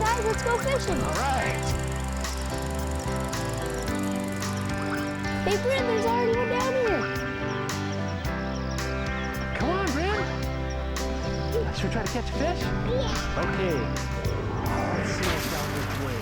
guys, let's go fishing. All right. Hey, Brent, there's already one down here. Come on, Brent. Should we try to catch a fish? Yeah. Okay. Let's see what's down this way.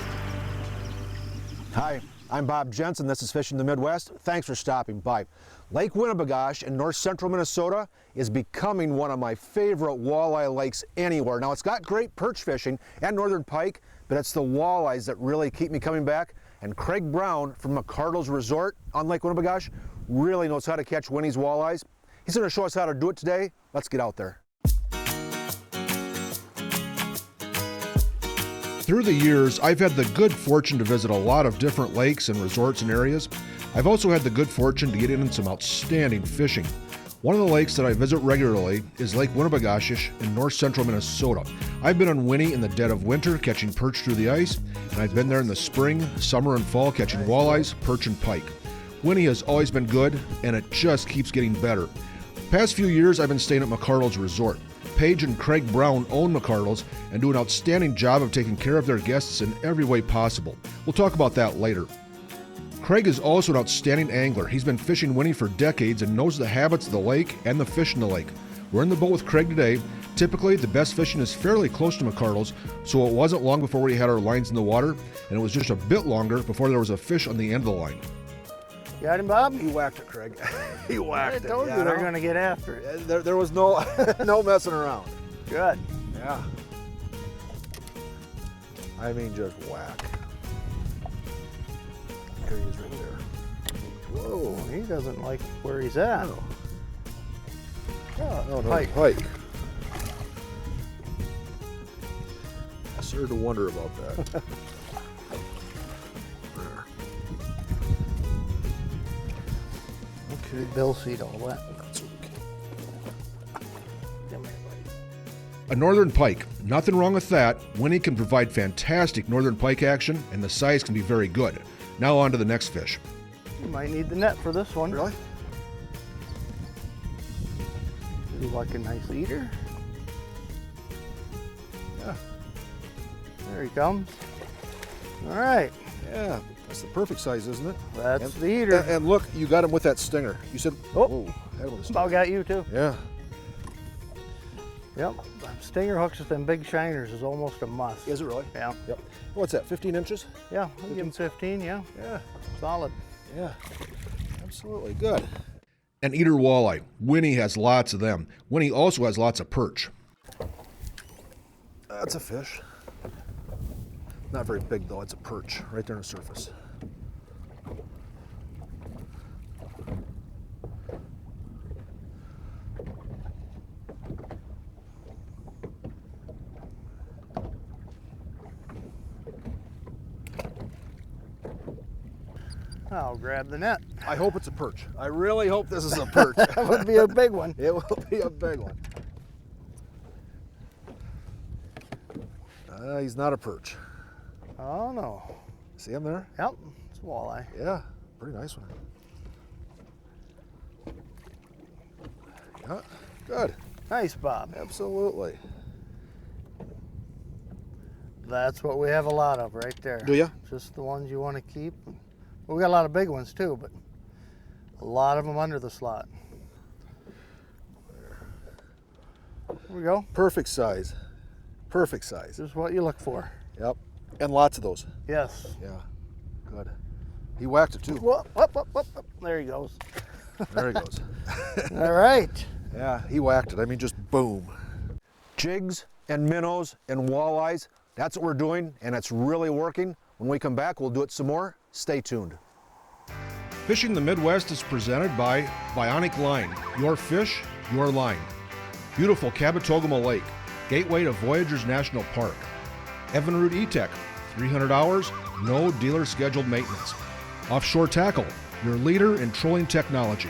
Hi, I'm Bob Jensen. This is Fishing the Midwest. Thanks for stopping by. Lake Winnebagosh in north central Minnesota is becoming one of my favorite walleye lakes anywhere. Now, it's got great perch fishing and northern pike, but it's the walleyes that really keep me coming back. And Craig Brown from McArdle's Resort on Lake Winnebagosh really knows how to catch Winnie's walleyes. He's going to show us how to do it today. Let's get out there. Through the years, I've had the good fortune to visit a lot of different lakes and resorts and areas. I've also had the good fortune to get in some outstanding fishing. One of the lakes that I visit regularly is Lake Winnebagosh in north central Minnesota. I've been on Winnie in the dead of winter catching perch through the ice, and I've been there in the spring, summer, and fall catching walleyes, perch, and pike. Winnie has always been good, and it just keeps getting better. The past few years, I've been staying at McArdle's Resort. Paige and Craig Brown own McArdle's and do an outstanding job of taking care of their guests in every way possible. We'll talk about that later. Craig is also an outstanding angler. He's been fishing Winnie for decades and knows the habits of the lake and the fish in the lake. We're in the boat with Craig today. Typically, the best fishing is fairly close to McArdle's, so it wasn't long before we had our lines in the water, and it was just a bit longer before there was a fish on the end of the line. Got him, Bob? He whacked it, Craig. He whacked it. I told you they're going to get after it. There was no, no messing around. Good. Yeah. I mean, just whack. There he is right there. Whoa, he doesn't like where he's at. No. Oh, No, pike. pike. I started to wonder about that. There. Okay, Bill seed all that. That's okay. Come here, buddy. A northern pike. Nothing wrong with that. Winnie can provide fantastic northern pike action, and the size can be very good. Now on to the next fish. You might need the net for this one. Really? You like a nice eater? Yeah. There he comes. All right. Yeah. That's the perfect size, isn't it? That's the eater. And look, you got him with that stinger. You said, Oh, had him with a stinger. Bob got you too. Yeah. Yep. Stinger hooks with them big shiners is almost a must. Is it really? Yeah. Yep. What's that, 15 inches? Yeah, I'll give him 15, yeah. Yeah. Solid. Yeah. Absolutely good. An eater walleye. Winnie has lots of them. Winnie also has lots of perch. That's a fish. Not very big though, it's a perch right there on the surface. I'll grab the net. I hope it's a perch. I really hope this is a perch. That would be a big one. It will be a big one. He's not a perch. Oh no. See him there? Yep, it's a walleye. Yeah, pretty nice one. Yeah, good. Nice, Bob. Absolutely. That's what we have a lot of right there. Do you? Just the ones you want to keep. Well, we got a lot of big ones too, but a lot of them under the slot. There we go. Perfect size. Perfect size. Just what you look for. Yep. And lots of those. Yes. Yeah. Good. He whacked it too. Whoop, whoop, whoop, whoop, whoop. There he goes. There he goes. All right. Yeah, he whacked it. I mean, just boom. Jigs and minnows and walleyes, that's what we're doing, and it's really working. When we come back, we'll do it some more. Stay tuned. Fishing the Midwest is presented by Bionic Line. Your fish, your line. Beautiful Cabotogama Lake, gateway to Voyageurs National Park. Evinrude E-Tech, 300 hours, no dealer scheduled maintenance. Offshore Tackle, your leader in trolling technology.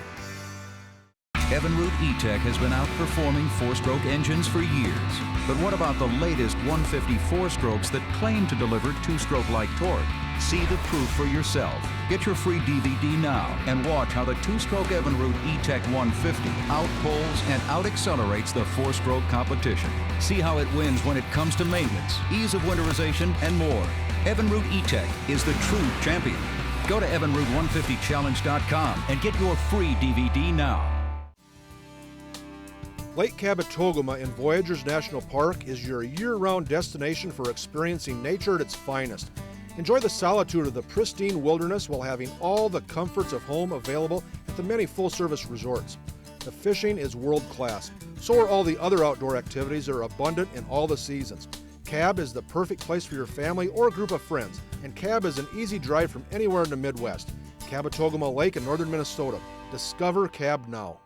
Evinrude E-Tech has been outperforming four-stroke engines for years. But what about the latest 150 four-strokes that claim to deliver two-stroke-like torque? See the proof for yourself. Get your free DVD now and watch how the two-stroke Evinrude E-Tech 150 outpulls and out-accelerates the four-stroke competition. See how it wins when it comes to maintenance, ease of winterization, and more. Evinrude E-Tech is the true champion. Go to evinrude150challenge.com and get your free DVD now. Lake Kabetogama in Voyageurs National Park is your year-round destination for experiencing nature at its finest. Enjoy the solitude of the pristine wilderness while having all the comforts of home available at the many full-service resorts. The fishing is world-class. So are all the other outdoor activities that are abundant in all the seasons. Cab is the perfect place for your family or a group of friends, and Cab is an easy drive from anywhere in the Midwest. Kabetogama Lake in northern Minnesota. Discover Cab now.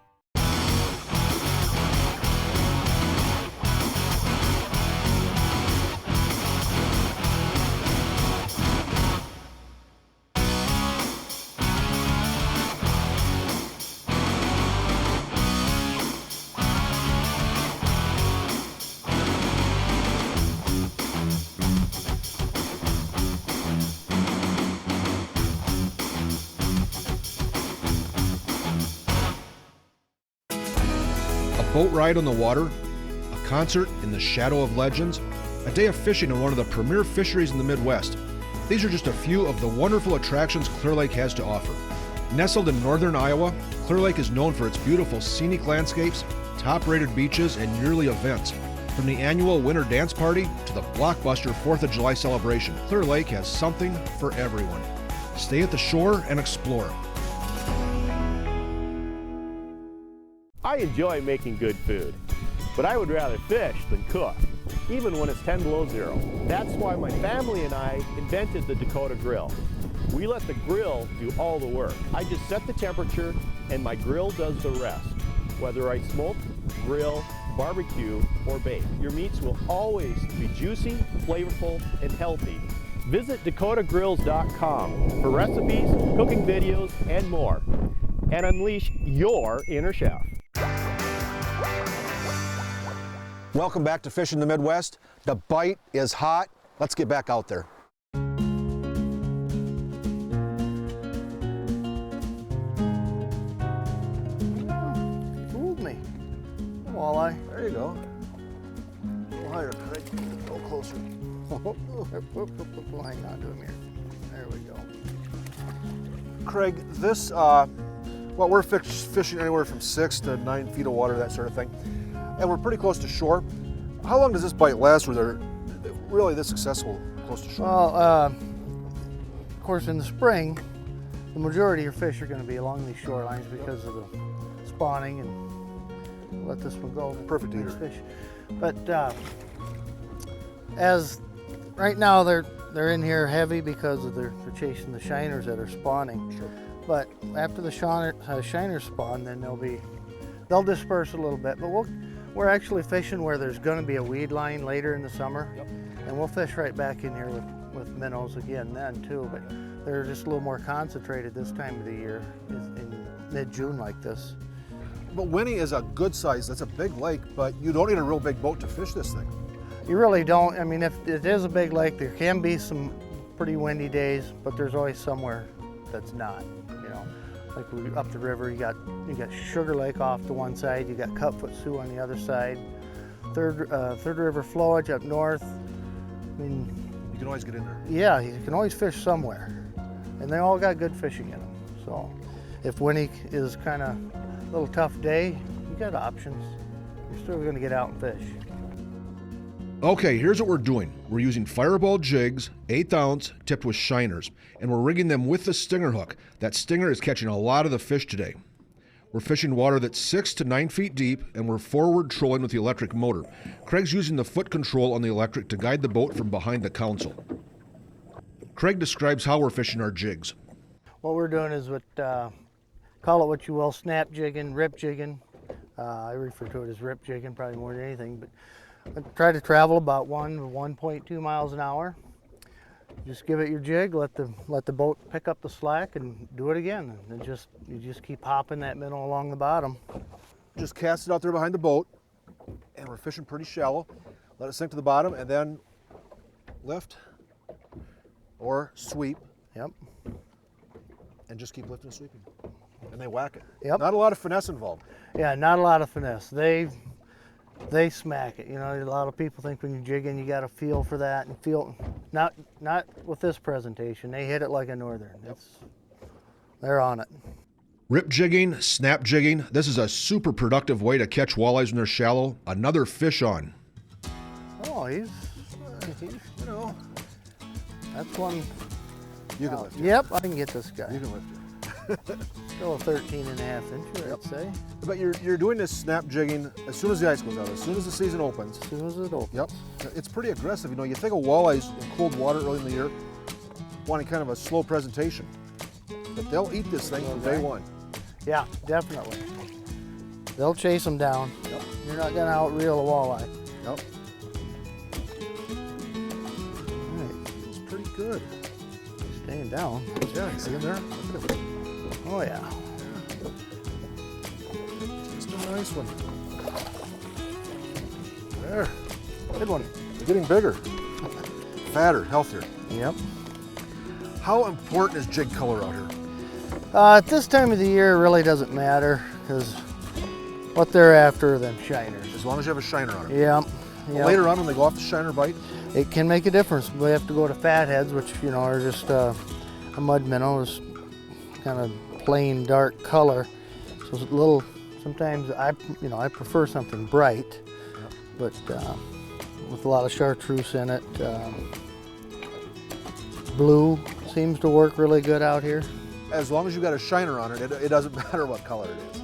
Boat ride on the water, a concert in the shadow of legends, a day of fishing in one of the premier fisheries in the Midwest. These are just a few of the wonderful attractions Clear Lake has to offer. Nestled in northern Iowa, Clear Lake is known for its beautiful scenic landscapes, top-rated beaches, and yearly events. From the annual Winter Dance Party to the blockbuster 4th of July celebration, Clear Lake has something for everyone. Stay at the shore and explore. I enjoy making good food, but I would rather fish than cook, even when it's 10 below zero. That's why my family and I invented the Dakota Grill. We let the grill do all the work. I just set the temperature and my grill does the rest. Whether I smoke, grill, barbecue, or bake, your meats will always be juicy, flavorful, and healthy. Visit dakotagrills.com for recipes, cooking videos, and more, and unleash your inner chef. Welcome back to Fishing the Midwest. The bite is hot. Let's get back out there. Fooled me. Walleye. There you go. Higher, Craig. Go closer. Hang on to him here. There we go. Craig, this, well, we're fishing anywhere from 6 to 9 feet of water, that sort of thing. And we're pretty close to shore. How long does this bite last where they're really this successful close to shore? Well, of course, in the spring, the majority of your fish are going to be along these shorelines because of the spawning, and let this one go. Perfect Nice eater. fish. But as right now they're in here heavy because of they're chasing the shiners that are spawning. Sure. But after the shiners spawn, then they'll disperse a little bit. But we're actually fishing where there's going to be a weed line later in the summer, and we'll fish right back in here with minnows again then too. But they're just a little more concentrated this time of the year, in mid-June like this. But Winnie is a good size. That's a big lake, but you don't need a real big boat to fish this thing. You really don't. I mean, if it is a big lake, there can be some pretty windy days, but there's always somewhere that's not. You know, like up the river, you got Sugar Lake off to one side, you got Cutfoot Sioux on the other side, Third River Flowage up north. I mean, You can always get in there. yeah, you can always fish somewhere, and they all got good fishing in them. So, if Winnie is kind of a little tough day, you got options. You're still going to get out and fish. Okay, here's what we're doing. We're using fireball jigs, 1/8 ounce, tipped with shiners, and we're rigging them with the stinger hook. That stinger is catching a lot of the fish today. We're fishing water that's 6 to 9 feet deep, and we're forward trolling with the electric motor. Craig's using the foot control on the electric to guide the boat from behind the console. Craig describes how we're fishing our jigs. What we're doing is call it what you will, snap jigging, rip jigging. I refer to it as rip jigging probably more than anything, but I try to travel about 1 to 1.2 miles an hour. Just give it your jig, let the boat pick up the slack and do it again. And you just keep hopping that minnow along the bottom. Just cast it out there behind the boat, and we're fishing pretty shallow. Let it sink to the bottom, and then lift, or sweep, Yep. and just keep lifting and sweeping. And they whack it. Yep. Not a lot of finesse involved. Yeah, not a lot of finesse. They smack it. You know, a lot of people think when you're jigging, you got to feel for that and feel. Not with this presentation. They hit it like a northern. They're on it. Rip jigging, snap jigging. This is a super productive way to catch walleyes when they're shallow. Another fish on. Oh, he's you know, that's one. You can lift it. Yep, I can get this guy. You can lift it. Still a 13.5 incher, I'd say. But you're doing this snap jigging as soon as the ice goes out, as soon as the season opens. As soon as it opens. Yep. It's pretty aggressive. You know, you think of walleyes in cold water early in the year, wanting kind of a slow presentation. But they'll eat this thing from day one. Yeah, definitely. They'll chase them down. Yep. You're not gonna outreel a walleye. Yep. All right, It's pretty good. staying down. Yeah, you see him there? Look at him. Oh yeah. Just a nice one. There. Good one. They're getting bigger, fatter, healthier. Yep. How important is jig color out here? At this time of the year, it really doesn't matter because what they're after are them shiners. As long as you have a shiner on it. Yeah. Well, later on when they go off the shiner bite, It can make a difference. We have to go to fatheads, which you know are just a mud minnow, is kind of plain dark color. So it's a little. Sometimes I prefer something bright, but with a lot of chartreuse in it, blue seems to work really good out here. as long as you got a shiner on it, it doesn't matter what color it is.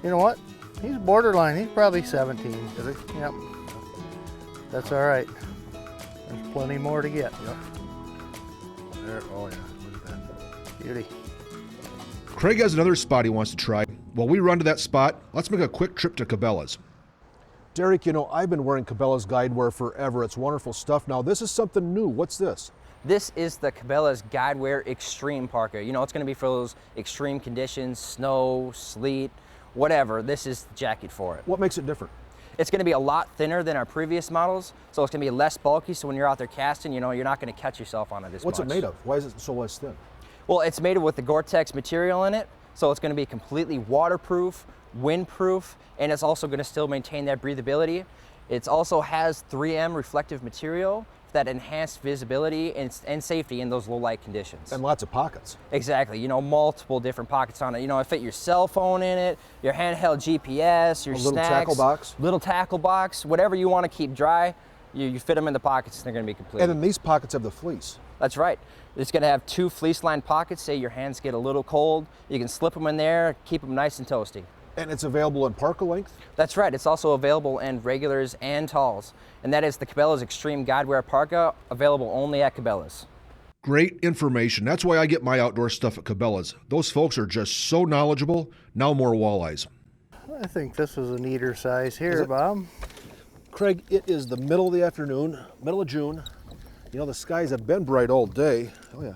You know what? He's borderline. He's probably 17. Is he? Yep. That's all right. There's plenty more to get. Yep. There. Oh yeah. Look at that. Beauty. Craig has another spot he wants to try. While we run to that spot, let's make a quick trip to Cabela's. Derek, you know, I've been wearing Cabela's guideware forever. It's wonderful stuff. Now, this is something new. What's this? This is the Cabela's Guideware Extreme Parka. You know, it's gonna be for those extreme conditions, snow, sleet, whatever. This is the jacket for it. What makes it different? It's gonna be a lot thinner than our previous models, so it's gonna be less bulky, so when you're out there casting, you know, you're not gonna catch yourself on it as much. What's it made of? Why is it so less thin? Well, it's made with the Gore-Tex material in it, so it's gonna be completely waterproof, windproof, and it's also gonna still maintain that breathability. It also has 3M reflective material that enhanced visibility and safety in those low light conditions. And lots of pockets. Exactly, you know, multiple different pockets on it. You know, I fit your cell phone in it, your handheld GPS, your A little snacks, tackle box. little tackle box, whatever you want to keep dry, you fit them in the pockets and they're gonna be complete. And then these pockets have the fleece. That's right. It's gonna have 2 fleece-lined pockets. Say your hands get a little cold, you can slip them in there, keep them nice and toasty. And it's available in parka length? That's right, it's also available in regulars and talls. And that is the Cabela's Extreme Guideware Parka, available only at Cabela's. Great information. That's why I get my outdoor stuff at Cabela's. Those folks are just so knowledgeable. Now more walleyes. I think this is a neater size here, Bob. Craig, it is the middle of the afternoon, middle of June. You know, the skies have been bright all day. Oh yeah.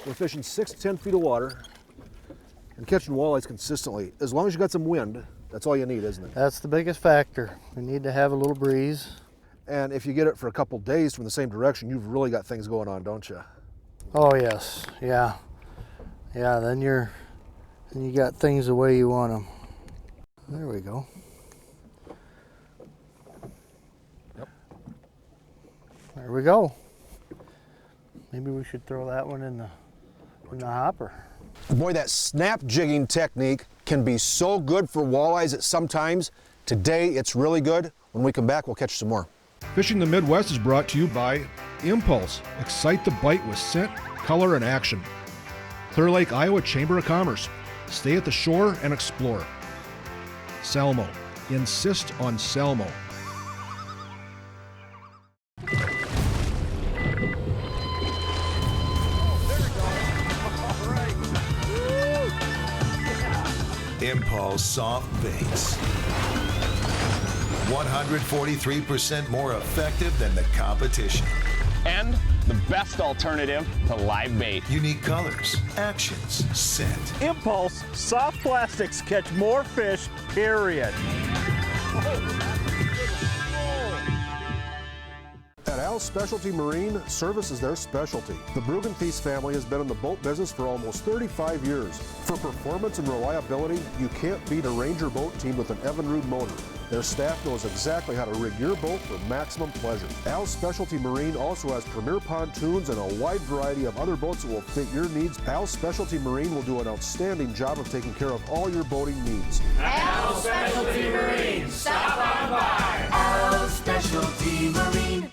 We're fishing 6 to 10 feet of water and catching walleyes consistently. As long as you got some wind, that's all you need, isn't it? That's the biggest factor. We need to have a little breeze. And if you get it for a couple days from the same direction, you've really got things going on, don't you? Oh yes, yeah. Yeah, then you got things the way you want them. There we go. Yep. There we go. Maybe we should throw that one in the hopper. Boy, that snap jigging technique can be so good for walleyes at some times. Today, it's really good. When we come back, we'll catch some more. Fishing the Midwest is brought to you by Impulse. Excite the bite with scent, color, and action. Clear Lake, Iowa Chamber of Commerce. Stay at the shore and explore. Salmo. Insist on Salmo. Impulse soft baits. 143% more effective than the competition. And the best alternative to live bait. Unique colors, actions, scent. Impulse soft plastics catch more fish, period. That Al's Specialty Marine service is their specialty. The Brugenthies family has been in the boat business for almost 35 years. For performance and reliability, you can't beat a Ranger boat team with an Evinrude motor. Their staff knows exactly how to rig your boat for maximum pleasure. Al's Specialty Marine also has premier pontoons and a wide variety of other boats that will fit your needs. Al's Specialty Marine will do an outstanding job of taking care of all your boating needs. Al's Specialty Marine, stop on by. Al's Specialty Marine.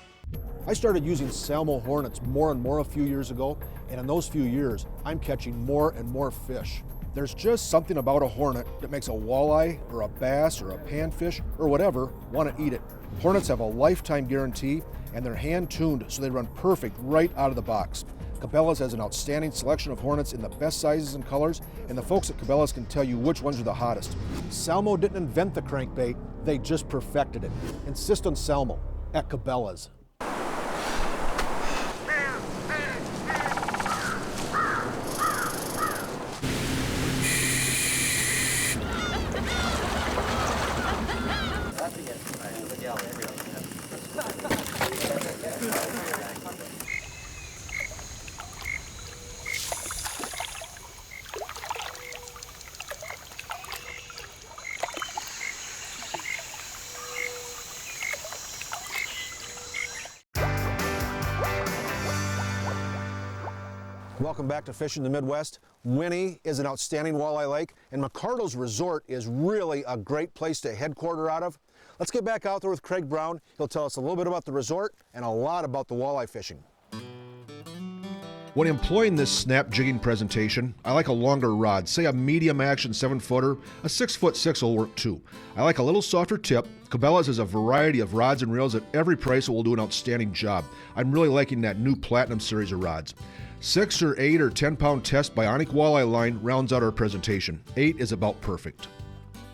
I started using Salmo Hornets more and more a few years ago, and in those few years, I'm catching more and more fish. There's just something about a Hornet that makes a walleye or a bass or a panfish or whatever want to eat it. Hornets have a lifetime guarantee and they're hand tuned so they run perfect right out of the box. Cabela's has an outstanding selection of Hornets in the best sizes and colors, and the folks at Cabela's can tell you which ones are the hottest. Salmo didn't invent the crankbait, they just perfected it. Insist on Salmo at Cabela's. Welcome back to Fishing the Midwest. Winnie is an outstanding walleye lake, and McArdle's resort is really a great place to headquarter out of. Let's get back out there with Craig Brown. He'll tell us a little bit about the resort and a lot about the walleye fishing. When employing this snap jigging presentation, I like a longer rod, say a medium action 7-footer. A 6'6" will work too. I like a little softer tip. Cabela's has a variety of rods and reels at every price that will do an outstanding job. I'm really liking that new Platinum series of rods. 6 or 8 or 10 pound test Bionic walleye line rounds out our presentation. 8 is about perfect.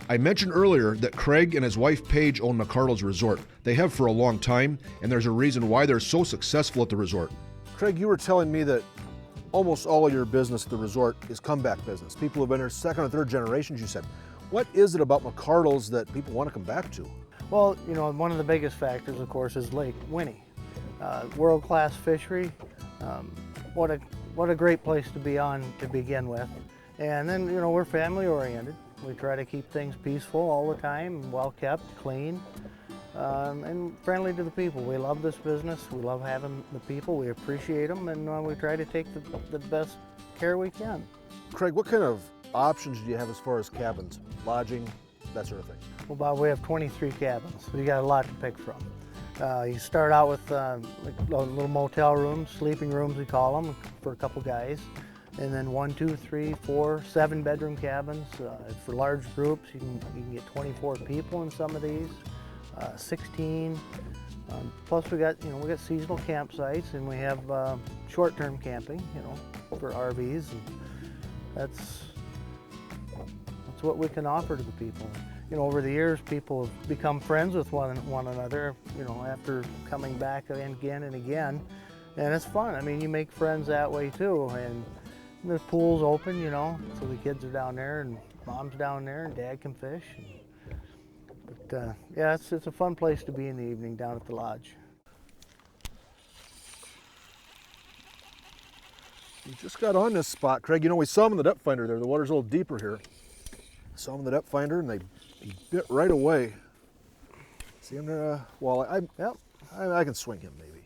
I mentioned earlier that Craig and his wife Paige own McArdle's resort. They have for a long time, and there's a reason why they're so successful at the resort. Craig, you were telling me that almost all of your business at the resort is comeback business. People have been here second or third generations, you said. What is it about McArdle's that people want to come back to? Well, you know, one of the biggest factors, of course, is Lake Winnie. World-class fishery. What a great place to be on to begin with. And then, you know, we're family oriented. We try to keep things peaceful all the time, well kept, clean, and friendly to the people. We love this business. We love having the people. We appreciate them, and we try to take the best care we can. Craig, what kind of options do you have as far as cabins, lodging, that sort of thing? Well, Bob, we have 23 cabins. We got a lot to pick from. You start out with like little motel rooms, sleeping rooms we call them, for a couple guys. And then 1, 2, 3, 4, 7 bedroom cabins. For large groups, you can get 24 people in some of these, 16. Plus we got seasonal campsites, and we have short-term camping, you know, for RVs. And that's what we can offer to the people. You know, over the years, people have become friends with one another, you know, after coming back again and again. And it's fun. I mean, you make friends that way too. And the pool's open, you know, so the kids are down there and mom's down there and dad can fish. But yeah, it's a fun place to be in the evening down at the lodge. We just got on this spot, Craig. You know, we saw them in the depth finder there. The water's a little deeper here. Saw them in the depth finder, and he bit right away. See him there? Walleye. Yep. I can swing him, maybe.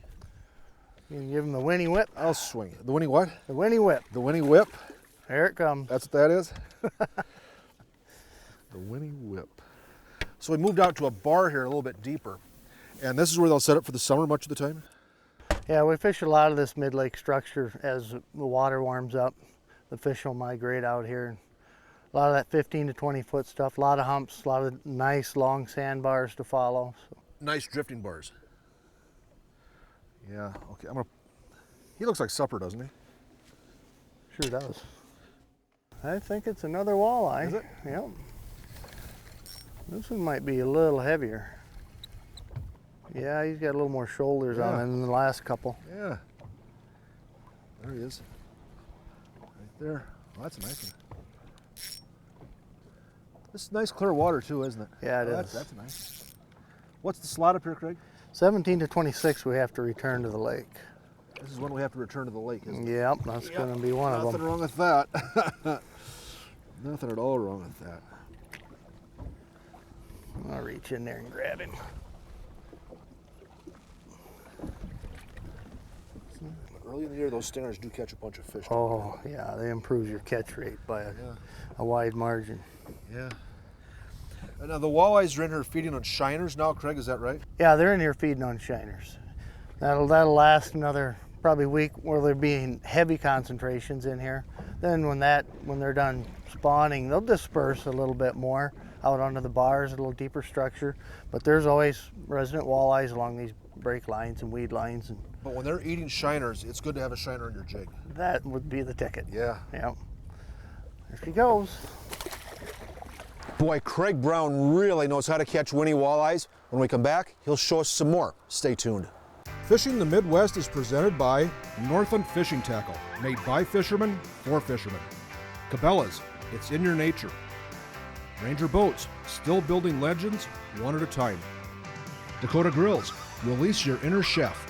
You can give him the Winnie whip. I'll swing it. The Winnie what? The Winnie whip. The Winnie whip. Here it comes. That's what that is? The Winnie whip. So we moved out to a bar here a little bit deeper. And this is where they'll set up for the summer much of the time? Yeah, we fish a lot of this mid-lake structure as the water warms up. The fish will migrate out here. A lot of that 15 to 20 foot stuff, a lot of humps, a lot of nice long sandbars to follow. So. Nice drifting bars. Yeah, okay, he looks like supper, doesn't he? Sure does. I think it's another walleye. Is it? Yep. This one might be a little heavier. Yeah, he's got a little more shoulders on him than the last couple. Yeah. There he is. Right there. Well, that's a nice one. This is nice clear water too, isn't it? Yeah, it is. That's nice. What's the slot up here, Craig? 17 to 26 we have to return to the lake. This is when we have to return to the lake, isn't it? Yep, that's going to be one of them. Nothing wrong with that. Nothing at all wrong with that. I'll reach in there and grab him. Early in the year, those stingers do catch a bunch of fish. Oh, yeah, they improve your catch rate by a wide margin. Yeah. And now the walleyes are in here feeding on shiners now, Craig, is that right? Yeah, they're in here feeding on shiners. That'll last another probably week where there being heavy concentrations in here. Then when they're done spawning, they'll disperse a little bit more out onto the bars, a little deeper structure. But there's always resident walleyes along these break lines and weed lines. But when they're eating shiners, it's good to have a shiner in your jig. That would be the ticket. Yeah. Yep. There she goes. Boy, Craig Brown really knows how to catch Winnie walleyes. When we come back, he'll show us some more. Stay tuned. Fishing the Midwest is presented by Northland Fishing Tackle, made by fishermen for fishermen. Cabela's, it's in your nature. Ranger Boats, still building legends one at a time. Dakota Grills, release your inner chef.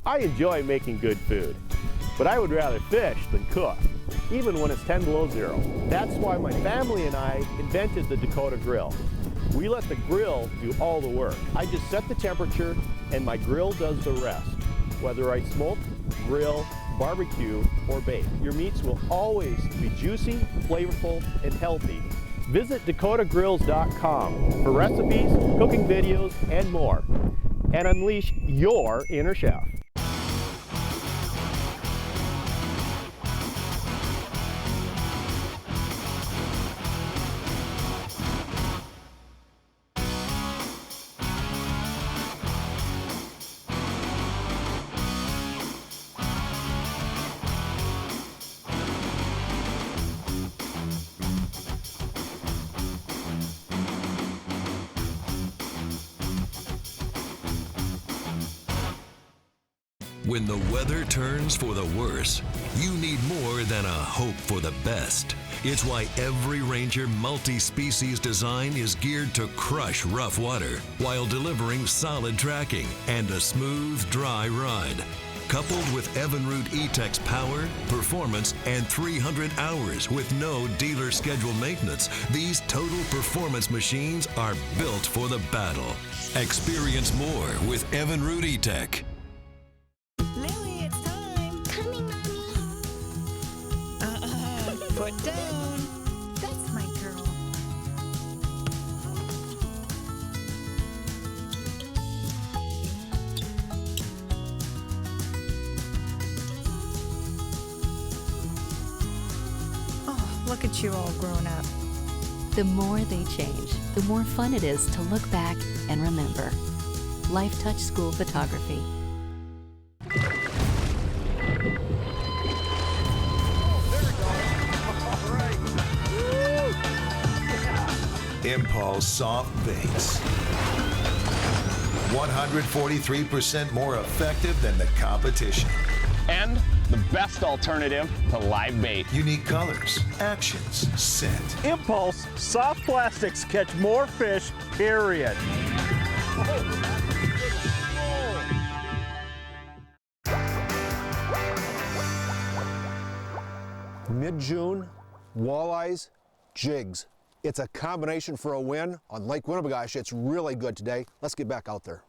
I enjoy making good food, but I would rather fish than cook, even when it's 10 below zero. That's why my family and I invented the Dakota Grill. We let the grill do all the work. I just set the temperature and my grill does the rest. Whether I smoke, grill, barbecue, or bake, your meats will always be juicy, flavorful, and healthy. Visit dakotagrills.com for recipes, cooking videos, and more. And unleash your inner chef. When the weather turns for the worse, you need more than a hope for the best. It's why every Ranger multi-species design is geared to crush rough water while delivering solid tracking and a smooth, dry ride. Coupled with Evinrude E-Tech's power, performance, and 300 hours with no dealer scheduled maintenance, these total performance machines are built for the battle. Experience more with Evinrude E-Tech. Lily, it's time. Coming, Mommy. Put down. That's my girl. Oh, look at you all grown up. The more they change, the more fun it is to look back and remember. Life Touch School Photography. Impulse soft baits. 143% more effective than the competition. And the best alternative to live bait. Unique colors, actions, scent. Impulse soft plastics catch more fish, period. Mid-June, walleyes, jigs. It's a combination for a win on Lake Winnebagosh. It's really good today. Let's get back out there.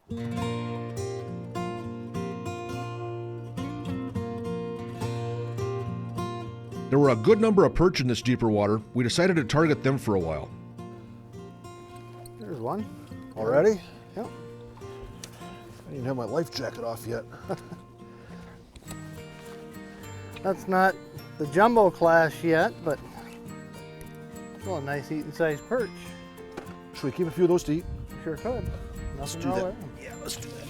There were a good number of perch in this deeper water. We decided to target them for a while. There's one. Already? Yep. I didn't have my life jacket off yet. That's not the jumbo class yet, but still a nice eating sized perch. Should we keep a few of those to eat? Sure could. Let's Nothing do wrong that. with them. Yeah, let's do that.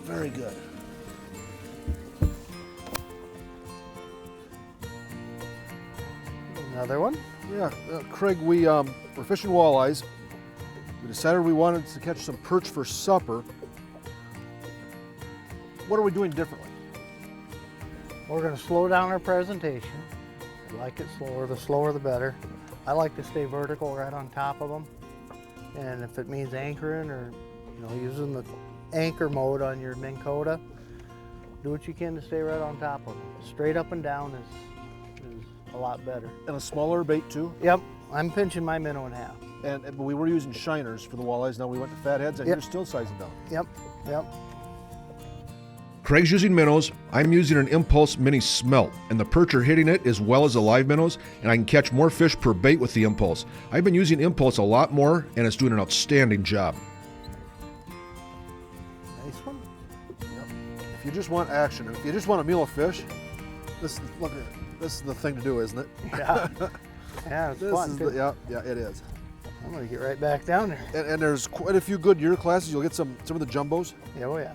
Very good. Another one? Yeah, Craig, we're fishing walleyes. We decided we wanted to catch some perch for supper. What are we doing differently? We're going to slow down our presentation. I like it slower. The slower the better. I like to stay vertical right on top of them. And if it means anchoring or using the anchor mode on your Minn Kota, do what you can to stay right on top of them. Straight up and down is a lot better. And a smaller bait too? Yep, I'm pinching my minnow in half. But we were using shiners for the walleyes. Now we went to fatheads, and Yep. you're still sizing down. Yep. Craig's using minnows. I'm using an Impulse Mini Smelt, and the perch are hitting it as well as the live minnows, and I can catch more fish per bait with the Impulse. I've been using Impulse a lot more, and it's doing an outstanding job. Nice one. Yep. If you just want action, if you just want a meal of fish, this is the thing to do, isn't it? Yeah. Yeah, it's fun too. Yeah, it is. I'm gonna get right back down there. And there's quite a few good year classes. You'll get some of the jumbos. Yeah, oh yes.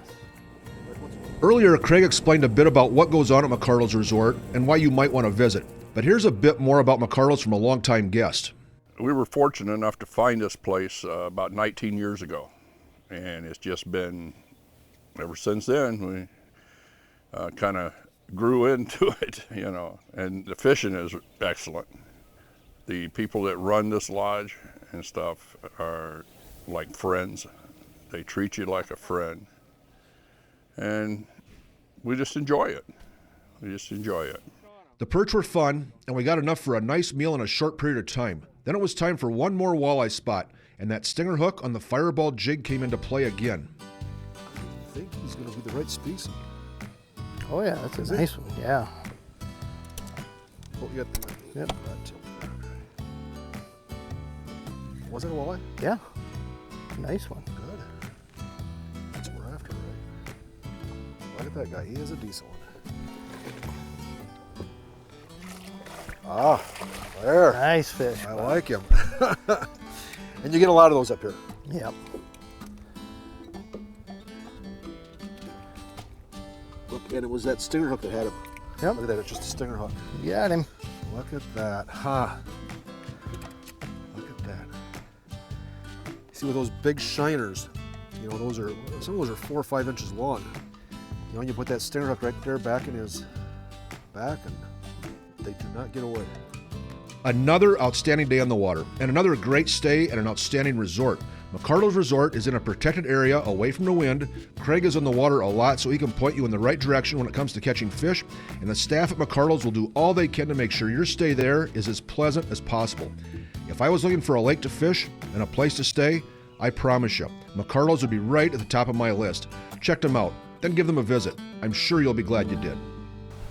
Earlier, Craig explained a bit about what goes on at McArdle's Resort and why you might want to visit. But here's a bit more about McArdle's from a longtime guest. We were fortunate enough to find this place about 19 years ago. And it's just been, ever since then, we kind of grew into it, And the fishing is excellent. The people that run this lodge and stuff are like friends. They treat you like a friend. And we just enjoy it. The perch were fun, and we got enough for a nice meal in a short period of time. Then it was time for one more walleye spot, and that stinger hook on the fireball jig came into play again. I think he's going to be the right species. Oh yeah, that's a nice one. Yeah. Oh, you got the, yep. Was it a walleye? Yeah. Nice one. Good. That's what we're after, right? Look at that guy. He is a decent one. Ah, there. Nice fish. I like him. And you get a lot of those up here. Yep. Look, and it was that stinger hook that had him. Yep. Look at that. It's just a stinger hook. You got him. Look at that. Huh. Look at that. See, with those big shiners, some of those are 4 or 5 inches long. You put that stinger hook right there back in his back, and they do not get away. Another outstanding day on the water, and another great stay at an outstanding resort. McArdle's Resort is in a protected area away from the wind. Craig is on the water a lot, so he can point you in the right direction when it comes to catching fish, and the staff at McArdle's will do all they can to make sure your stay there is as pleasant as possible. If I was looking for a lake to fish and a place to stay, I promise you, McArdle's would be right at the top of my list. Check them out, then give them a visit. I'm sure you'll be glad you did.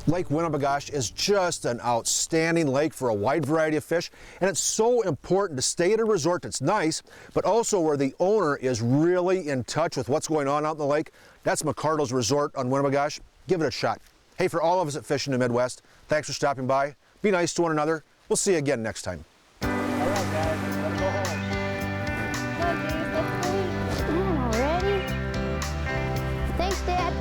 Lake Winnebagosh is just an outstanding lake for a wide variety of fish, and it's so important to stay at a resort that's nice, but also where the owner is really in touch with what's going on out in the lake. That's McArdle's Resort on Winnebagosh. Give it a shot. Hey, for all of us at Fish in the Midwest, thanks for stopping by. Be nice to one another. We'll see you again next time. All right, guys, let's go home. Come on, ready? Thanks, Dad.